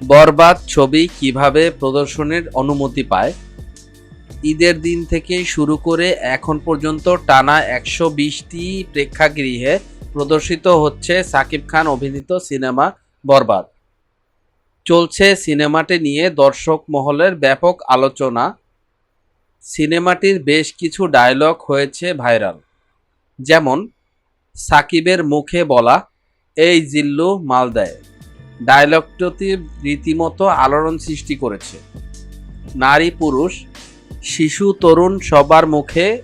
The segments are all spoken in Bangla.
বরবাদ ছবি কিভাবে প্রদর্শনের অনুমতি পায়? ঈদের দিন থেকে শুরু করে এখন পর্যন্ত টানা ১২০টি প্রেক্ষাগৃহে প্রদর্শিত হচ্ছে শাকিব খান অভিনীত সিনেমা বরবাদ। চলছে সিনেমাটি নিয়ে দর্শক মহলের ব্যাপক আলোচনা। সিনেমাটির বেশ কিছু ডায়লগ হয়েছে ভাইরাল, যেমন সাকিবের মুখে বলা "এই জিল্লু মাল দেয়" ডায়লগটি রীতিমতো আলোড়ন সৃষ্টি করেছে। নারী পুরুষ, শিশু তরুণ সবার মুখে।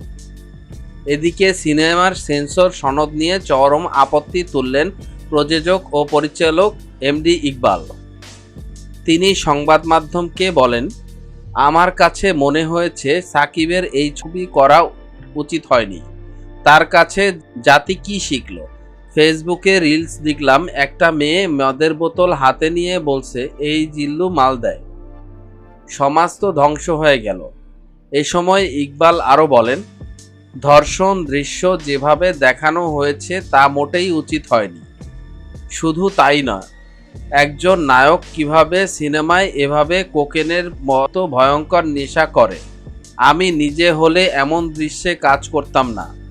এদিকে সিনেমার সেন্সর সনদ নিয়ে চরম আপত্তি তুললেন প্রযোজক ও পরিচালক এমডি ইকবাল। তিনি সংবাদ মাধ্যমকে বলেন, "আমার কাছে মনে হয়েছে সাকিবের এই ছবি করা উচিত হয়নি। তার কাছে জাতি কি শিখল? ফেসবুকে রিলস দেখলাম, একটা মেয়ে মদের বোতল হাতে নিয়ে বলছে এই জিল্লু মাল দেয়। সমাজ তো ধ্বংস হয়ে গেল।" এ সময় ইকবাল আরও বলেন, "ধর্ষণ দৃশ্য যেভাবে দেখানো হয়েছে তা মোটেই উচিত হয়নি। শুধু তাই নয়, একজন নায়ক কিভাবে সিনেমায় এভাবে কোকেনের মতো ভয়ঙ্কর নেশা করে, আমি নিজে হলে এমন দৃশ্যে কাজ করতাম না।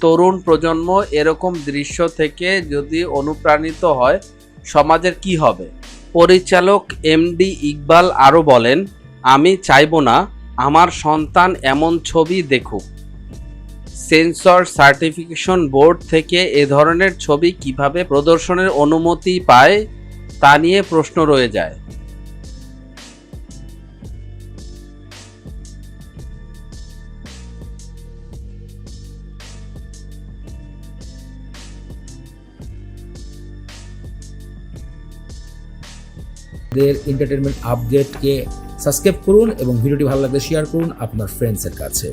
তরুণ প্রজন্ম এরকম দৃশ্য থেকে যদি অনুপ্রাণিত হয়, সমাজের কি হবে?" পরিচালক এমডি ইকবাল আরও বলেন, "আমি চাইব না আমার সন্তান এমন ছবি দেখুক। সেন্সর সার্টিফিকেশন বোর্ড থেকে এ ধরনের ছবি কিভাবে প্রদর্শনের অনুমতি পায় তা নিয়ে প্রশ্ন রয়ে যায়।" এন্টারটেনমেন্ট আপডেটকে সাবস্ক্রাইব করুন এবং ভিডিওটি ভালো লাগলে শেয়ার করুন আপনার ফ্রেন্ডসের কাছে।